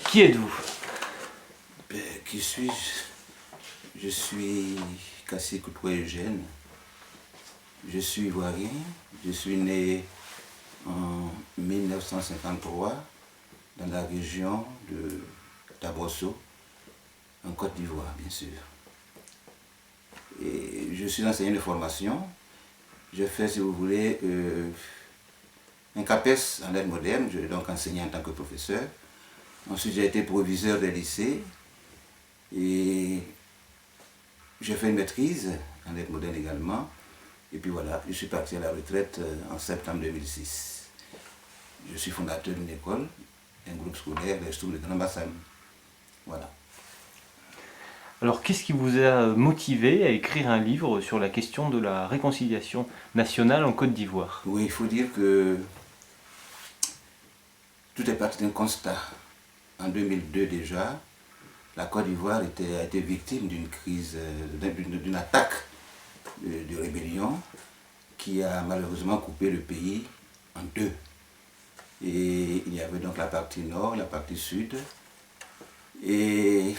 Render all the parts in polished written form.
Qui êtes-vous? Qui suis-je? Je suis Kassi Koutoué Eugène. Je suis ivoirien. Je suis né en 1953 dans la région de Tabosso, en Côte d'Ivoire, bien sûr. Et je suis enseignant de formation. Je fais, si vous voulez, un CAPES en lettres modernes. Je vais donc enseigner en tant que professeur. Ensuite, j'ai été proviseur des lycées. Et j'ai fait une maîtrise en lettres modernes également. Et puis voilà, je suis parti à la retraite en septembre 2006. Je suis fondateur d'une école, un groupe scolaire, les Stoules de Grand Bassam. Voilà. Alors, qu'est-ce qui vous a motivé à écrire un livre sur la question de la réconciliation nationale en Côte d'Ivoire? Oui, il faut dire que tout est parti d'un constat. En 2002 déjà, la Côte d'Ivoire a été victime d'une crise, d'une attaque de rébellion qui a malheureusement coupé le pays en deux. Et il y avait donc la partie nord, la partie sud. Et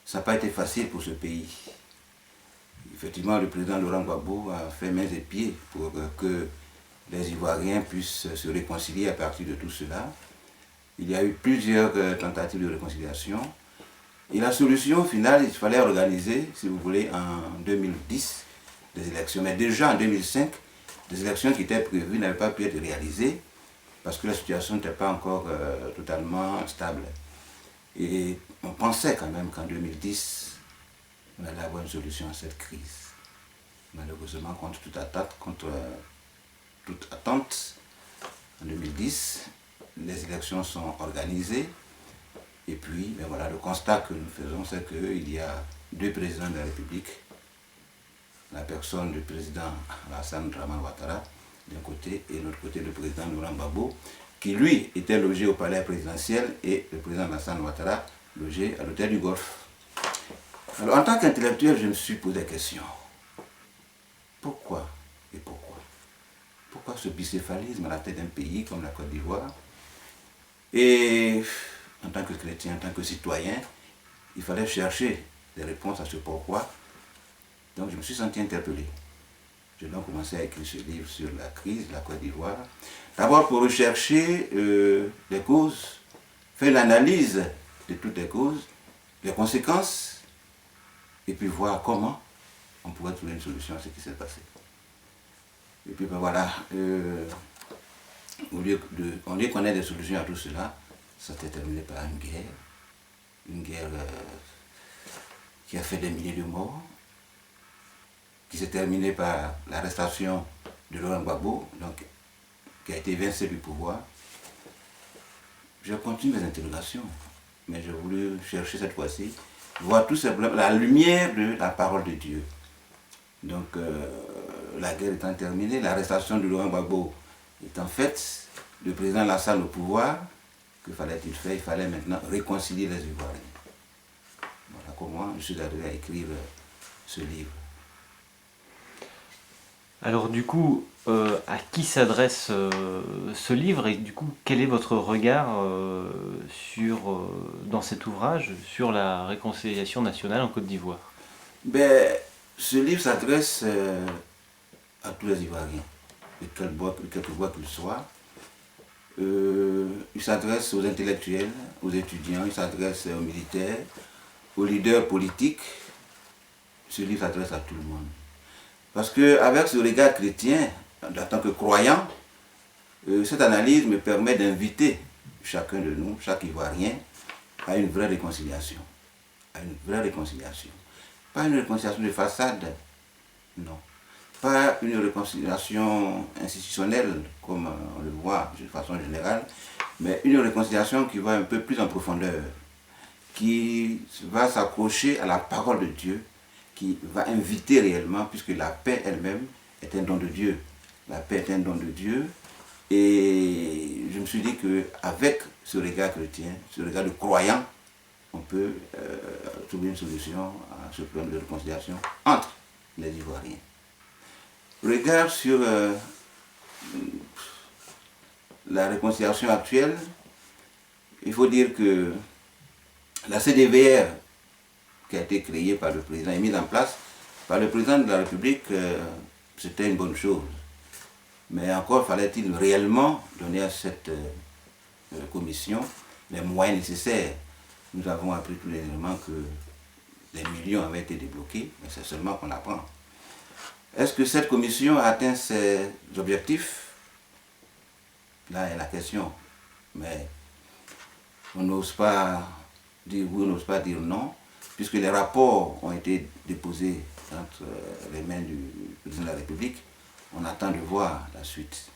ça n'a pas été facile pour ce pays. Effectivement, le président Laurent Gbagbo a fait mains et pieds pour que les Ivoiriens puissent se réconcilier à partir de tout cela. Il y a eu plusieurs tentatives de réconciliation. Et la solution finale, il fallait organiser, si vous voulez, en 2010, des élections. Mais déjà en 2005, des élections qui étaient prévues n'avaient pas pu être réalisées parce que la situation n'était pas encore totalement stable. Et on pensait quand même qu'en 2010, on allait avoir une solution à cette crise. Malheureusement, contre toute attente, en 2010, les élections sont organisées. Et puis, ben voilà, le constat que nous faisons, c'est qu'il y a deux présidents de la République, la personne du président Alassane Dramane Ouattara, d'un côté, et de l'autre côté, le président Laurent Gbagbo, qui lui était logé au palais présidentiel, et le président Alassane Ouattara logé à l'hôtel du Golfe. Alors, en tant qu'intellectuel, je me suis posé la question. Pourquoi et pourquoi? Pourquoi ce bicéphalisme à la tête d'un pays comme la Côte d'Ivoire? Et en tant que chrétien, en tant que citoyen, il fallait chercher des réponses à ce pourquoi. Donc je me suis senti interpellé. J'ai donc commencé à écrire ce livre sur la crise de la Côte d'Ivoire. D'abord pour rechercher les causes, faire l'analyse de toutes les causes, les conséquences, et puis voir comment on pourrait trouver une solution à ce qui s'est passé. Et puis ben voilà, on lieu qu'on ait des solutions à tout cela, ça s'est terminé par une guerre qui a fait des milliers de morts, qui s'est terminée par l'arrestation de Laurent Gbagbo, donc, qui a été évincé du pouvoir. Je continue mes interrogations, mais j'ai voulu chercher cette fois-ci, voir tout simplement la lumière de la parole de Dieu. Donc, la guerre étant terminée, l'arrestation de Laurent Gbagbo étant faite, le président Alassane au pouvoir, que fallait-il faire? Il fallait maintenant réconcilier les Ivoiriens. Voilà comment je suis arrivé à écrire ce livre. Alors du coup, à qui s'adresse ce livre et du coup, quel est votre regard dans cet ouvrage sur la réconciliation nationale en Côte d'Ivoire? Ben, ce livre s'adresse à tous les Ivoiriens, de quelque voie qu'ils soient. Il s'adresse aux intellectuels, aux étudiants, il s'adresse aux militaires, aux leaders politiques. Ce livre s'adresse à tout le monde. Parce qu'avec ce regard chrétien, en tant que croyant, cette analyse me permet d'inviter chacun de nous, chaque Ivoirien, à une vraie réconciliation. À une vraie réconciliation. Pas une réconciliation de façade, non. Pas une réconciliation institutionnelle, comme on le voit de façon générale, mais une réconciliation qui va un peu plus en profondeur, qui va s'accrocher à la parole de Dieu, qui va inviter réellement, puisque la paix elle-même est un don de Dieu. La paix est un don de Dieu, et je me suis dit qu'avec ce regard chrétien, ce regard de croyant, on peut trouver une solution à ce problème de réconciliation entre les Ivoiriens. Regard sur la réconciliation actuelle, il faut dire que la CDVR qui a été créée par le président et mise en place par le président de la République, c'était une bonne chose. Mais encore fallait-il réellement donner à cette commission les moyens nécessaires. Nous avons appris tous les éléments que les millions avaient été débloqués, mais c'est seulement qu'on apprend. Est-ce que cette commission a atteint ses objectifs? Là est la question. Mais on n'ose pas dire oui, on n'ose pas dire non, puisque les rapports ont été déposés entre les mains du président de la République. On attend de voir la suite.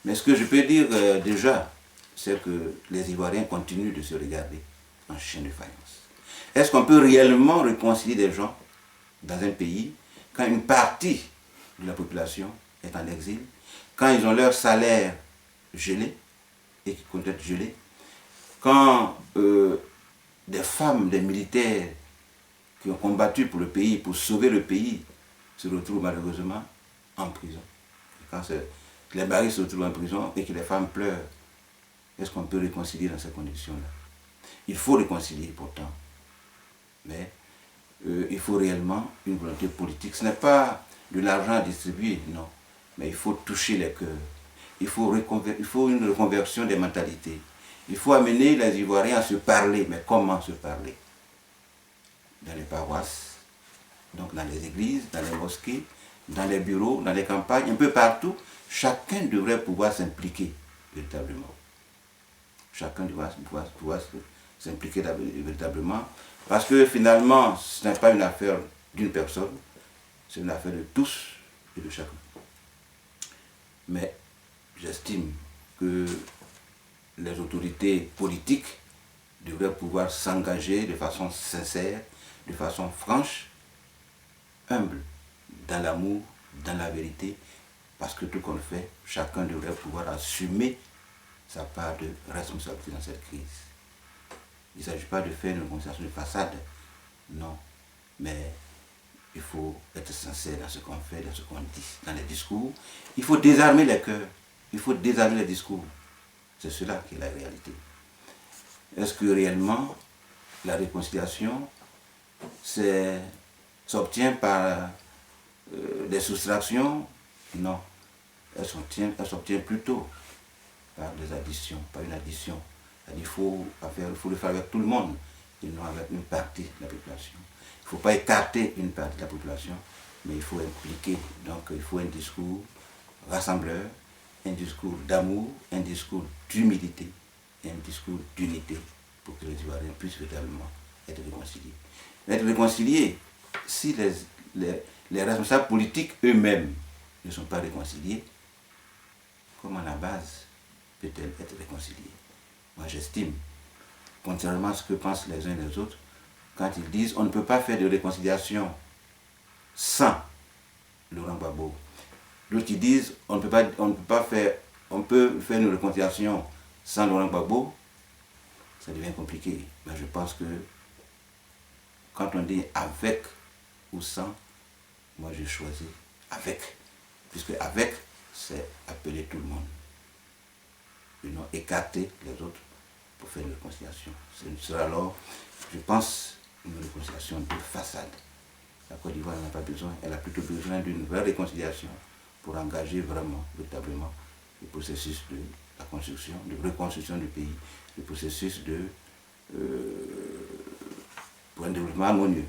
Mais ce que je peux dire déjà, c'est que les Ivoiriens continuent de se regarder en chien de faïence. Est-ce qu'on peut réellement réconcilier des gens dans un pays quand une partie de la population est en exil, quand ils ont leur salaire gelé et qui comptent être gelés, quand des femmes, des militaires qui ont combattu pour le pays, pour sauver le pays, se retrouvent malheureusement en prison. Quand les maris se retrouvent en prison et que les femmes pleurent, est-ce qu'on peut réconcilier dans ces conditions-là? Il faut réconcilier pourtant, mais il faut réellement une volonté politique. Ce n'est pas de l'argent à distribuer, non, mais il faut toucher les cœurs. Il faut une reconversion des mentalités. Il faut amener les Ivoiriens à se parler, mais comment se parler? Dans les paroisses, donc dans les églises, dans les mosquées, dans les bureaux, dans les campagnes, un peu partout, chacun devrait pouvoir s'impliquer véritablement. Chacun doit pouvoir s'impliquer véritablement, parce que finalement, ce n'est pas une affaire d'une personne, c'est une affaire de tous et de chacun. Mais j'estime que les autorités politiques devraient pouvoir s'engager de façon sincère, de façon franche, humble, dans l'amour, dans la vérité, parce que tout qu'on fait, chacun devrait pouvoir assumer sa part de responsabilité dans cette crise. Il ne s'agit pas de faire une réconciliation de façade, non, mais il faut être sincère dans ce qu'on fait, dans ce qu'on dit, dans les discours. Il faut désarmer les cœurs, il faut désarmer les discours. C'est cela qui est la réalité. Est-ce que réellement la réconciliation s'obtient par des soustractions? Non. Elle s'obtient plutôt par des additions, par une addition. Il faut le faire avec tout le monde et non avec une partie de la population. Il ne faut pas écarter une partie de la population, mais il faut impliquer. Donc il faut un discours rassembleur, un discours d'amour, un discours d'humilité et un discours d'unité pour que les Ivoiriens puissent véritablement être réconciliés. Être réconciliés, si les responsables politiques eux-mêmes ne sont pas réconciliés, comment la base peut-elle être réconciliée? Moi j'estime, contrairement à ce que pensent les uns et les autres, quand ils disent on ne peut pas faire de réconciliation sans Laurent Gbagbo. D'autres qui disent on peut faire une réconciliation sans Laurent Gbagbo, ça devient compliqué. Mais je pense que quand on dit avec ou sans, moi j'ai choisi avec. Puisque avec, c'est appeler tout le monde. Et non écarter les autres pour faire une réconciliation. Ce sera alors, je pense, une réconciliation de façade. La Côte d'Ivoire n'a pas besoin, elle a plutôt besoin d'une vraie réconciliation pour engager vraiment, véritablement, le processus de la construction, de reconstruction du pays, le processus pour un développement harmonieux.